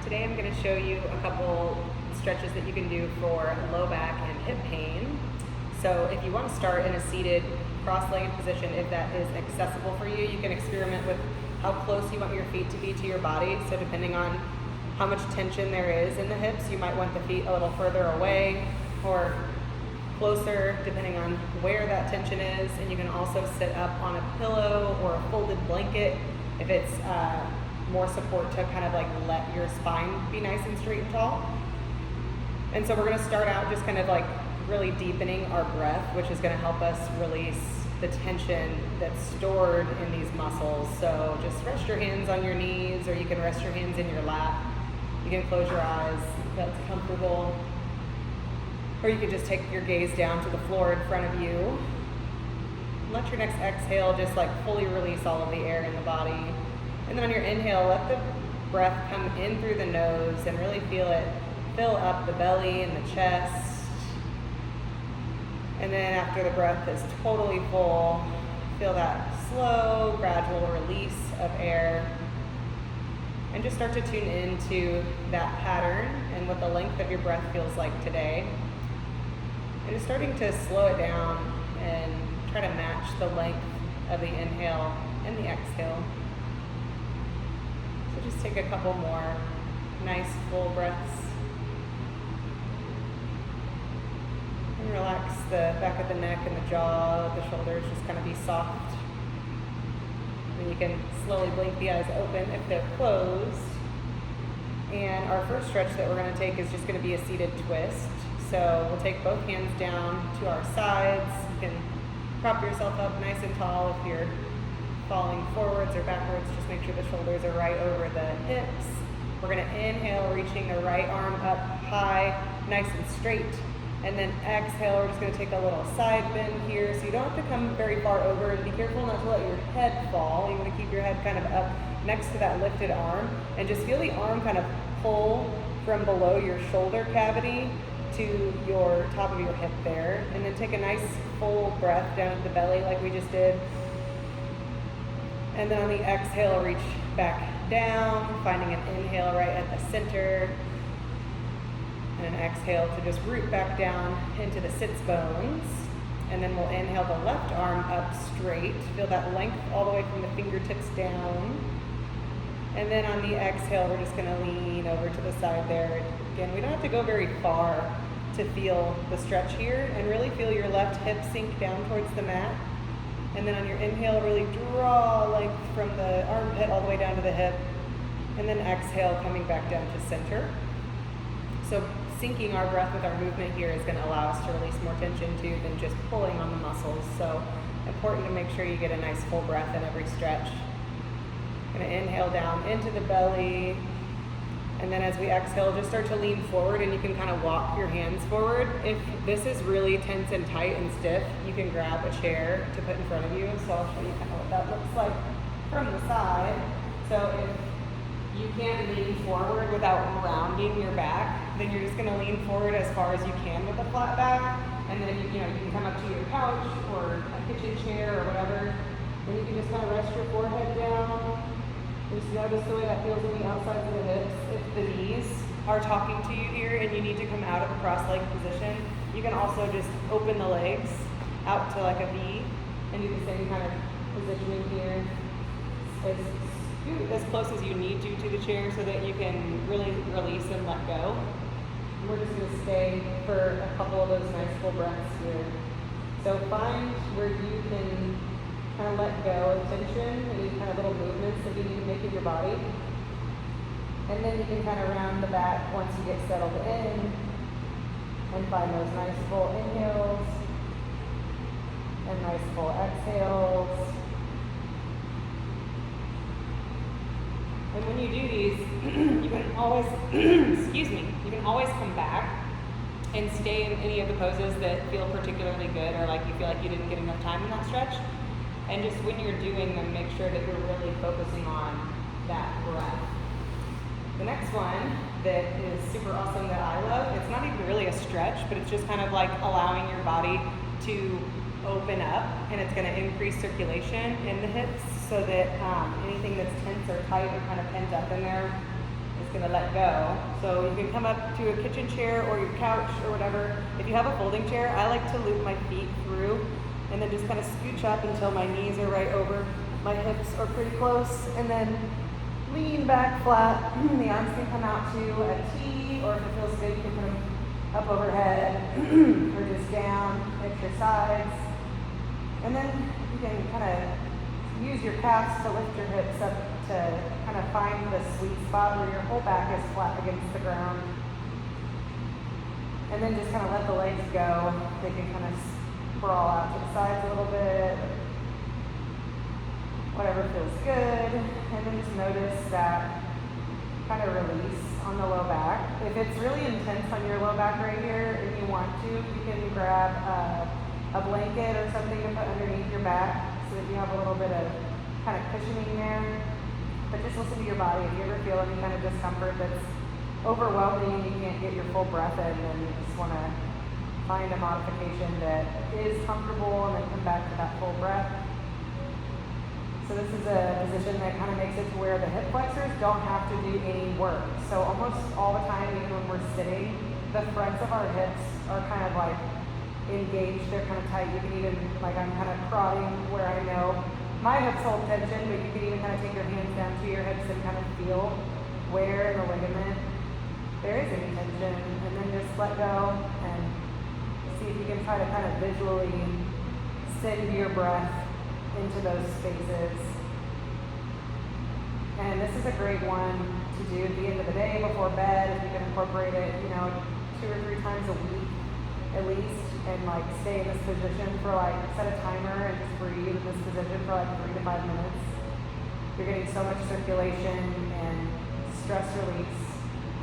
Today I'm going to show you a couple stretches that you can do for low back and hip pain. So if you want to start in a seated cross-legged position, if that is accessible for you, you can experiment with how close you want your feet to be to your body. So depending on how much tension there is in the hips, you might want the feet a little further away or closer depending on where that tension is. And you can also sit up on a pillow or a folded blanket if it's more support to kind of like let your spine be nice and straight and tall. And so we're going to start out just kind of like really deepening our breath, which is going to help us release the tension that's stored in these muscles. So just rest your hands on your knees, or you can rest your hands in your lap. You can close your eyes if that's comfortable. Or you can just take your gaze down to the floor in front of you. Let your next exhale just like fully release all of the air in the body. And then on your inhale, let the breath come in through the nose and really feel it fill up the belly and the chest. And then after the breath is totally full, feel that slow, gradual release of air. And just start to tune into that pattern and what the length of your breath feels like today. And just starting to slow it down and try to match the length of the inhale and the exhale. So just take a couple more nice full breaths. And relax the back of the neck and the jaw, the shoulders just kind of be soft. And you can slowly blink the eyes open if they're closed. And our first stretch that we're going to take is just going to be a seated twist. So we'll take both hands down to our sides. You can prop yourself up nice and tall if you're falling forwards or backwards. Just make sure the shoulders are right over the hips. We're going to inhale, reaching the right arm up high, nice and straight. And then exhale, we're just going to take a little side bend here. So you don't have to come very far over, and be careful not to let your head fall. You want to keep your head kind of up next to that lifted arm, and just feel the arm kind of pull from below your shoulder cavity to your top of your hip there. And then take a nice full breath down at the belly like we just did. And then on the exhale, reach back down, finding an inhale right at the center. And an exhale to just root back down into the sits bones. And then we'll inhale the left arm up straight. Feel that length all the way from the fingertips down. And then on the exhale, we're just gonna lean over to the side there. Again, we don't have to go very far to feel the stretch here, and really feel your left hip sink down towards the mat. And then on your inhale, really draw length from the armpit all the way down to the hip. And then exhale, coming back down to center. So syncing our breath with our movement here is going to allow us to release more tension too than just pulling on the muscles. So important to make sure you get a nice full breath in every stretch. Going to inhale down into the belly. And then as we exhale, just start to lean forward, and you can kind of walk your hands forward. If this is really tense and tight and stiff, you can grab a chair to put in front of you. So I'll show you kind of what that looks like from the side. So if you can't lean forward without rounding your back, then you're just going to lean forward as far as you can with a flat back. And then you can come up to your couch or a kitchen chair or whatever. And you can just kind of rest your forehead down. Just notice the way that feels on the outsides of the hips. If the knees are talking to you here and you need to come out of a cross-legged position, you can also just open the legs out to like a V and do the same kind of positioning here. As close as you need to the chair so that you can really release and let go. And we're just going to stay for a couple of those nice full breaths here. So find where you can kind of let go of tension, any kind of little movements that you need to make in your body. And then you can kind of round the back once you get settled in and find those nice full inhales and nice full exhales. And when you do these, you can always, you can always come back and stay in any of the poses that feel particularly good, or like you feel like you didn't get enough time in that stretch. And just when you're doing them, make sure that you're really focusing on that breath. The next one that is super awesome that I love, it's not even really a stretch, but it's just kind of like allowing your body to open up, and it's going to increase circulation in the hips so that anything that's tense or tight or kind of pent up in there just gonna let go. So you can come up to a kitchen chair or your couch or whatever. If you have a folding chair, I like to loop my feet through and then just kind of scooch up until my knees are right over my hips or pretty close, and then lean back flat. The arms can come out to a T, or if it feels good, you can put them up overhead or just down at your sides. And then you can kind of use your calves to lift your hips up to kind of find the sweet spot where your whole back is flat against the ground. And then just kind of let the legs go. They can kind of sprawl out to the sides a little bit, whatever feels good. And then just notice that kind of release on the low back. If it's really intense on your low back right here and you want to, you can grab a blanket or something to put underneath your back so that you have a little bit of kind of cushioning there. But just listen to your body. If you ever feel any kind of discomfort that's overwhelming and you can't get your full breath in, then you just want to find a modification that is comfortable and then come back to that full breath. So this is a position that kind of makes it to where the hip flexors don't have to do any work. So almost all the time, even when we're sitting, the fronts of our hips are kind of like engaged. They're kind of tight. You can even, like I'm kind of prodding where I know my hips hold tension, but you can even kind of take your hands down to your hips and kind of feel where in the ligament there is any tension, and then just let go and see if you can try to kind of visually send your breath into those spaces. And this is a great one to do at the end of the day before bed. If you can incorporate it, 2 or 3 times a week at least, and like stay in this position for like, set a timer and just breathe in this position for like 3 to 5 minutes. You're getting so much circulation and stress release,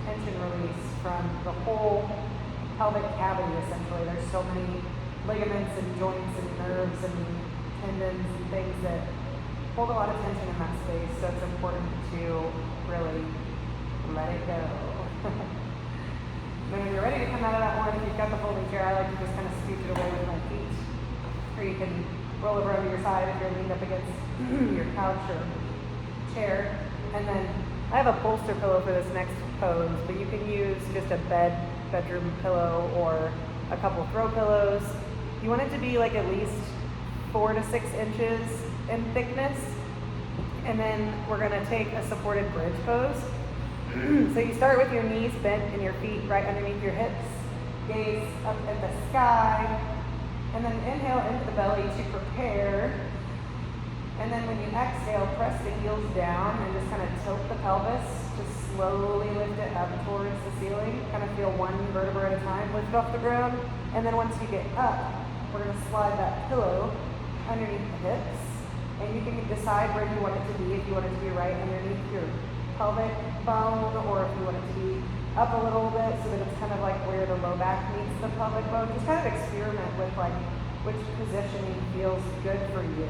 tension release from the whole pelvic cavity essentially. There's so many ligaments and joints and nerves and tendons and things that hold a lot of tension in that space, so it's important to really let it go. Then when you're ready to come out of that one, if you've got the folding chair, I like to just kind of scooch it away with my feet, or you can roll over onto your side if you're leaned up against your couch or chair. And then I have a bolster pillow for this next pose, but you can use just a bedroom pillow or a couple throw pillows. You want it to be like at least 4 to 6 inches in thickness. And then we're gonna take a supported bridge pose. So you start with your knees bent and your feet right underneath your hips, gaze up at the sky, and then inhale into the belly to prepare. And then when you exhale, press the heels down and just kind of tilt the pelvis to slowly lift it up towards the ceiling. Kind of feel one vertebra at a time lift off the ground. And then once you get up, we're gonna slide that pillow underneath the hips, and you can decide where you want it to be, if you want it to be right underneath your pelvic bone, or if you want it to be up a little bit so that it's kind of like where the low back meets the pelvic bone. Just kind of experiment with like which positioning feels good for you.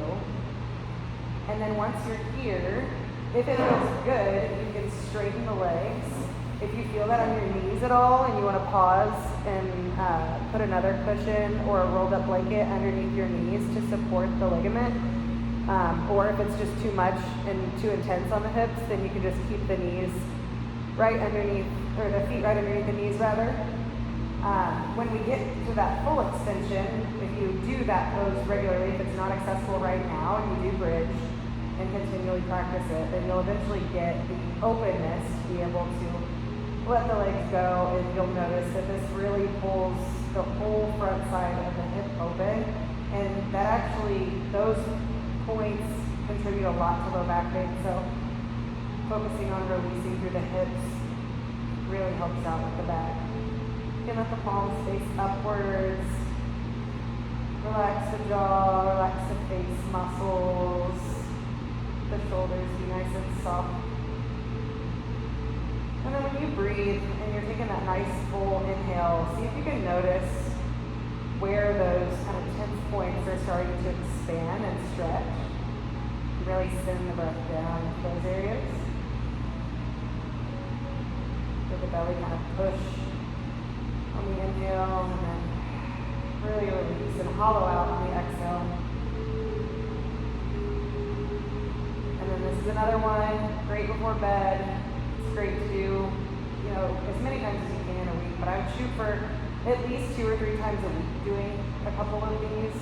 And then once you're here, if it feels good, you can straighten the legs. If you feel that on your knees at all and you want to pause and put another cushion or a rolled up blanket underneath your knees to support the ligament, or if it's just too much and too intense on the hips, then you can just keep the knees right underneath, or the feet right underneath the knees rather. When we get to that full extension, if you do that pose regularly, if it's not accessible right now and you do bridge and continually practice it, then you'll eventually get the openness to be able to let the legs go, and you'll notice that this really pulls the whole front side of the hip open, and that actually, those points contribute a lot to low back pain. So focusing on releasing through the hips really helps out with the back. You can let the palms face upwards. Relax the jaw, relax the face muscles. The shoulders be nice and soft. And then when you breathe and you're taking that nice full inhale, see if you can notice where those kind of tense points are starting to expand and stretch. Really send the breath down into those areas. Let the belly kind of push on the inhale, and then really release and hollow out on the exhale. And then this is another one, great before bed. great to do, you know, as many times as you can in a week, but I would shoot for at least 2 or 3 times a week doing a couple of these.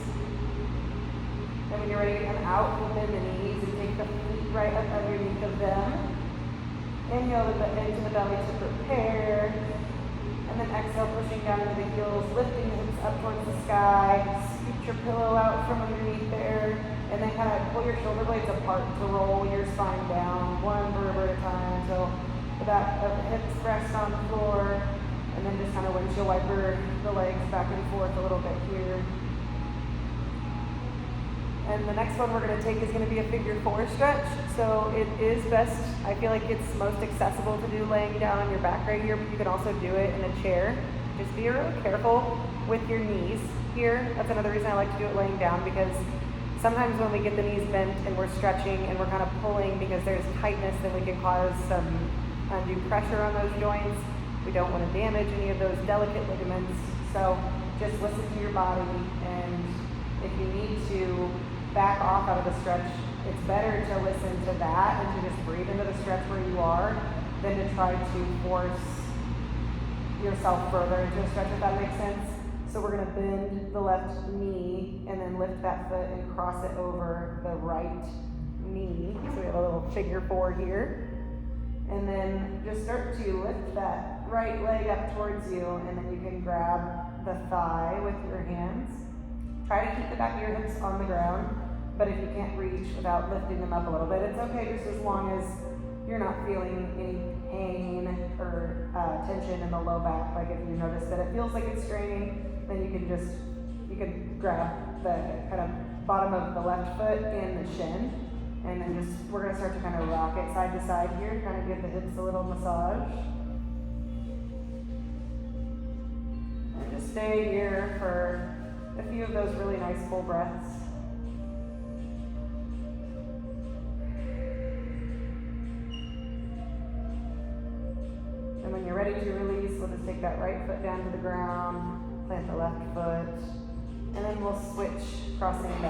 And when you're ready to come out, we'll bend the knees and take the feet right up underneath of them. Inhale into the belly to prepare. And then exhale, pushing down into the heels, lifting the hips up towards the sky. Scoot your pillow out from underneath there. And then kind of pull your shoulder blades apart to roll your spine down, one vertebra at a time. So the back of the hips rest on the floor. And then just kind of windshield wiper the legs back and forth a little bit here. And the next one we're going to take is going to be a figure 4 stretch. So it is best, I feel like it's most accessible to do laying down on your back right here, but you can also do it in a chair. Just be really careful with your knees here. That's another reason I like to do it laying down, because sometimes when we get the knees bent and we're stretching and we're kind of pulling because there's tightness, then we can cause some undue pressure on those joints. We don't want to damage any of those delicate ligaments. So just listen to your body, and if you need to back off out of the stretch, it's better to listen to that and to just breathe into the stretch where you are than to try to force yourself further into a stretch, if that makes sense. So we're going to bend the left knee and then lift that foot and cross it over the right knee. So we have a little figure 4 here. And then just start to lift that right leg up towards you, and then you can grab the thigh with your hands. Try to keep the back of your hips on the ground, but if you can't reach without lifting them up a little bit, it's okay, just as long as you're not feeling any pain or tension in the low back. Like if you notice that it feels like it's straining, then you can grab the kind of bottom of the left foot and the shin, and then we're going to start to kind of rock it side to side here, kind of give the hips a little massage. And just stay here for a few of those really nice full breaths. And when you're ready to release, we'll just take that right foot down to the ground, plant the left foot, and then we'll switch, crossing the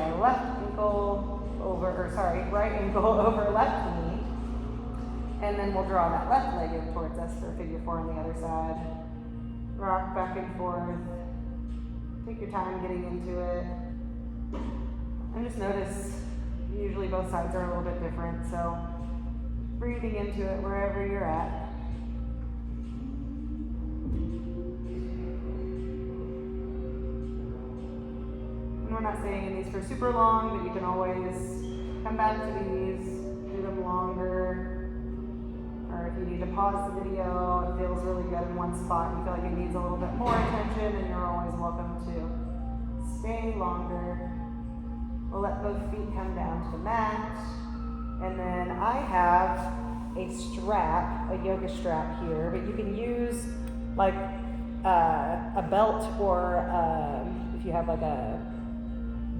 right ankle over left knee. And then we'll draw that left leg in towards us for figure 4 on the other side. Rock back and forth. Take your time getting into it. And just notice, usually both sides are a little bit different, so breathing into it wherever you're at. And we're not staying in these for super long, but you can always come back to these, do them longer. Or if you need to pause the video, it feels really good in one spot, you feel like it needs a little bit more attention, and you're always welcome to stay longer. We'll let both feet come down to the mat. And then I have a strap, a yoga strap here, but you can use like a belt, or if you have like a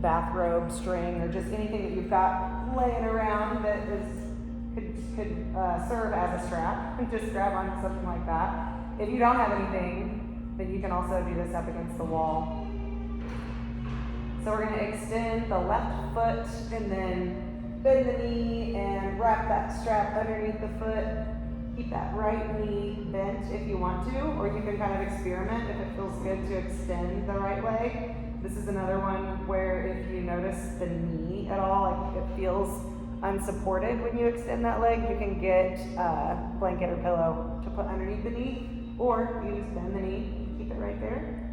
bathrobe string, or just anything that you've got laying around that could serve as a strap. Just grab onto something like that. If you don't have anything, then you can also do this up against the wall. So we're going to extend the left foot and then bend the knee and wrap that strap underneath the foot. Keep that right knee bent if you want to, or you can kind of experiment if it feels good to extend the right leg. This is another one where if you notice the knee at all, like it feels unsupported when you extend that leg, you can get a blanket or pillow to put underneath the knee, or you just bend the knee, keep it right there.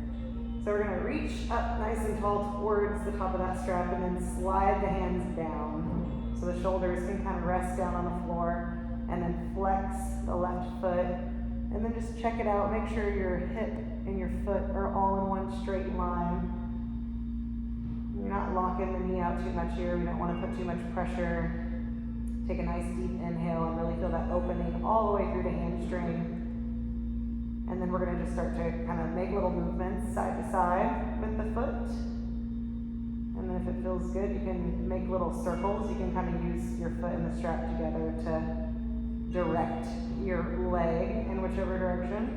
So we're going to reach up nice and tall towards the top of that strap, and then slide the hands down so the shoulders can kind of rest down on the floor, and then flex the left foot, and then just check it out. Make sure your hip and your foot are all in one straight line. You're not locking the knee out too much here. We don't want to put too much pressure. Take a nice deep inhale and really feel that opening all the way through the hamstring. And then we're going to just start to kind of make little movements side to side with the foot. And then if it feels good, you can make little circles. You can kind of use your foot and the strap together to direct your leg in whichever direction.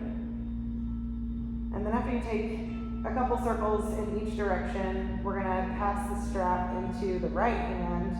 And then after you take a couple circles in each direction, we're going to pass the strap into the right hand,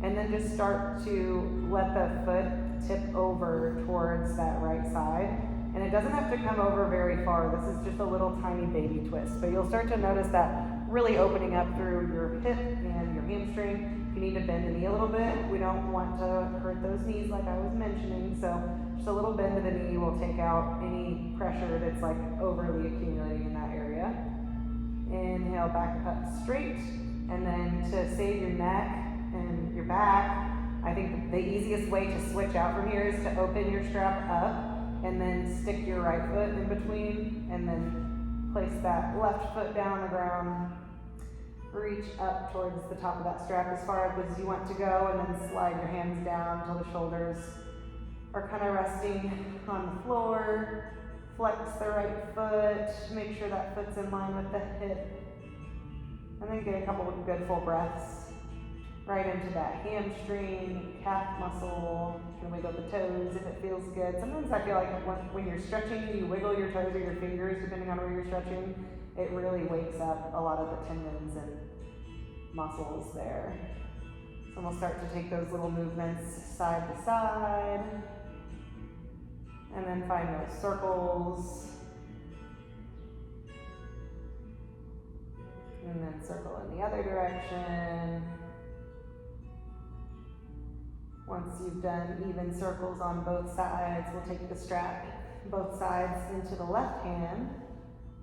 and then just start to let the foot tip over towards that side. And it doesn't have to come over very far. This is just a little tiny baby twist. But you'll start to notice that really opening up through your hip and your hamstring. If you need to bend the knee a little bit, we don't want to hurt those knees like I was mentioning. So just a little bend of the knee will take out any pressure that's like overly accumulating in that area. Inhale, back up straight. And then to save your neck and your back, I think the easiest way to switch out from here is to open your strap up and then stick your right foot in between and then place that left foot down on the ground. Reach up towards the top of that strap as far up as you want to go, and then slide your hands down until the shoulders are kind of resting on the floor. Flex the right foot, make sure that foot's in line with the hip, and then get a couple of good full breaths right into that hamstring, calf muscle. You can wiggle the toes if it feels good. Sometimes I feel like when you're stretching, you wiggle your toes or your fingers, depending on where you're stretching. It really wakes up a lot of the tendons and muscles there. So we'll start to take those little movements side to side. And then find those circles. And then circle in the other direction. Once you've done even circles on both sides, we'll take the strap both sides into the left hand,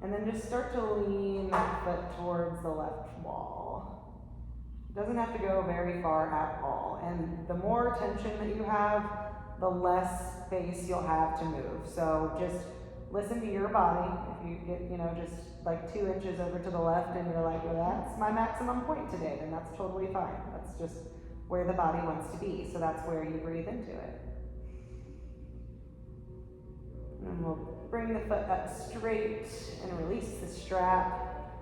and then just start to lean that foot towards the left wall. It doesn't have to go very far at all, and the more tension that you have, the less space you'll have to move. So just listen to your body. If you get, just like 2 inches over to the left and you're like, well, that's my maximum point today, then that's totally fine. That's just where the body wants to be. So that's where you breathe into it. And we'll bring the foot up straight and release the strap.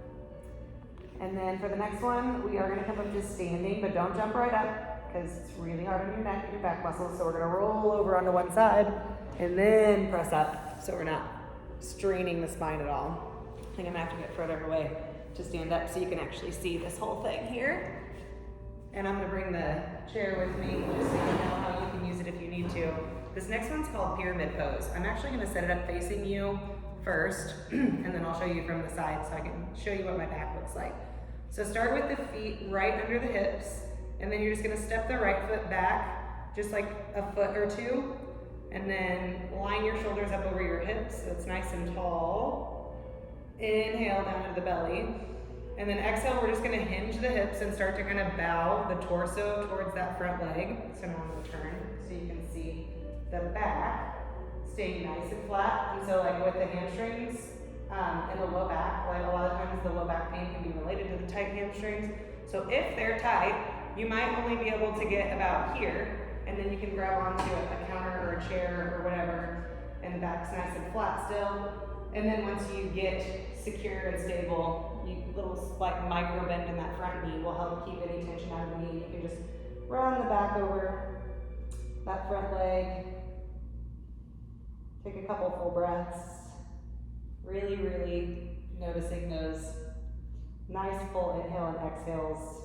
And then for the next one, we are going to come up to standing, but don't jump right up because it's really hard on your neck and your back muscles. So we're going to roll over onto one side and then press up so we're not straining the spine at all. I think I'm going to have to get further away to stand up so you can actually see this whole thing here. And I'm going to bring the chair with me just so you know how you can use it if you need to. This next one's called pyramid pose. I'm actually going to set it up facing you first, and then I'll show you from the side so I can show you what my back looks like. So start with the feet right under the hips, and then you're just going to step the right foot back just like a foot or two, and then line your shoulders up over your hips so it's nice and tall. Inhale down to the belly. And then exhale, we're just going to hinge the hips and start to kind of bow the torso towards that front leg. So now I'm going to turn so you can see the back staying nice and flat. And so like with the hamstrings and the low back, like a lot of times the low back pain can be related to the tight hamstrings. So if they're tight, you might only be able to get about here, and then you can grab onto a counter or a chair or whatever, and the back's nice and flat still. And then once you get secure and stable, little like micro bend in that front knee will help keep any tension out of the knee. You can just run the back over that front leg. Take a couple full breaths. Really, really noticing those nice full inhale and exhales,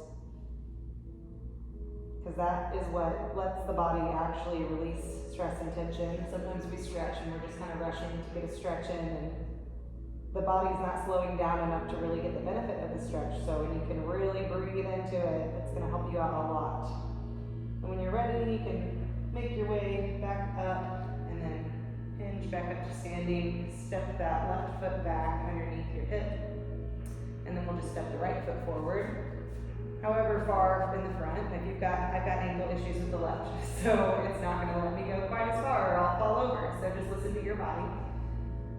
because that is what lets the body actually release stress and tension. Sometimes we stretch and we're just kind of rushing to get a stretch in, and the body's not slowing down enough to really get the benefit of the stretch. So when you can really breathe into it, it's going to help you out a lot. And when you're ready, you can make your way back up and then hinge back up to standing. Step that left foot back underneath your hip, and then we'll just step the right foot forward. However far in the front. I've got ankle issues with the left, so it's not going to let me go quite as far or I'll fall over. So just listen to your body.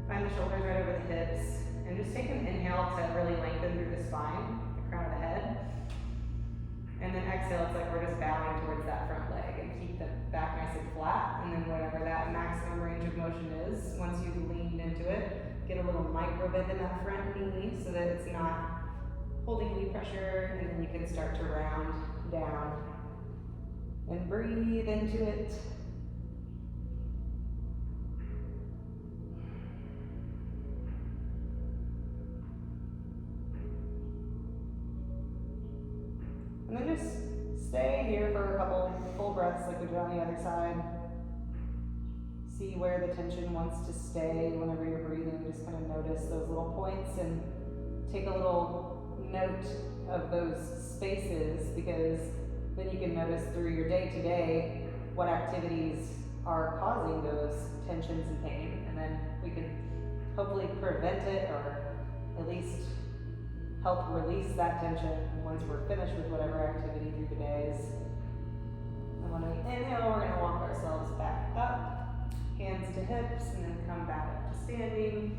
Find the shoulders right over the hips, and just take an inhale to really lengthen through the spine, the crown of the head. And then exhale, it's like we're just bowing towards that front leg, and keep the back nice and flat. And then whatever that maximum range of motion is, once you've leaned into it, get a little micro bend in that front knee so that it's not holding any pressure, and then you can start to round down and breathe into it. And then just stay here for a couple full breaths like we did on the other side. See where the tension wants to stay whenever you're breathing. Just kind of notice those little points and take a little note of those spaces, because then you can notice through your day-to-day what activities are causing those tensions and pain, and then we can hopefully prevent it or at least help release that tension once we're finished with whatever activity through the days. And when we inhale, we're going to walk ourselves back up, hands to hips, and then come back up to standing.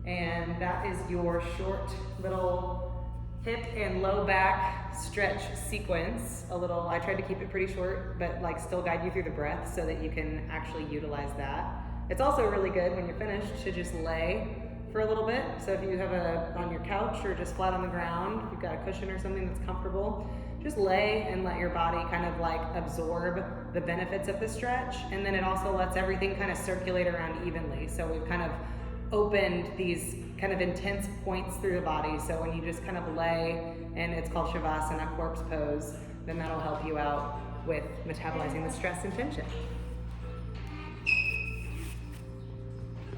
And that is your short little hip and low back stretch sequence. I tried to keep it pretty short, but like still guide you through the breath so that you can actually utilize that. It's also really good when you're finished to just lay for a little bit. So if you have on your couch or just flat on the ground, if you've got a cushion or something that's comfortable, just lay and let your body kind of like absorb the benefits of the stretch. And then it also lets everything kind of circulate around evenly. So we've kind of opened these kind of intense points through the body. So when you just kind of lay, and it's called Shavasana, corpse pose, then that'll help you out with metabolizing the stress and tension.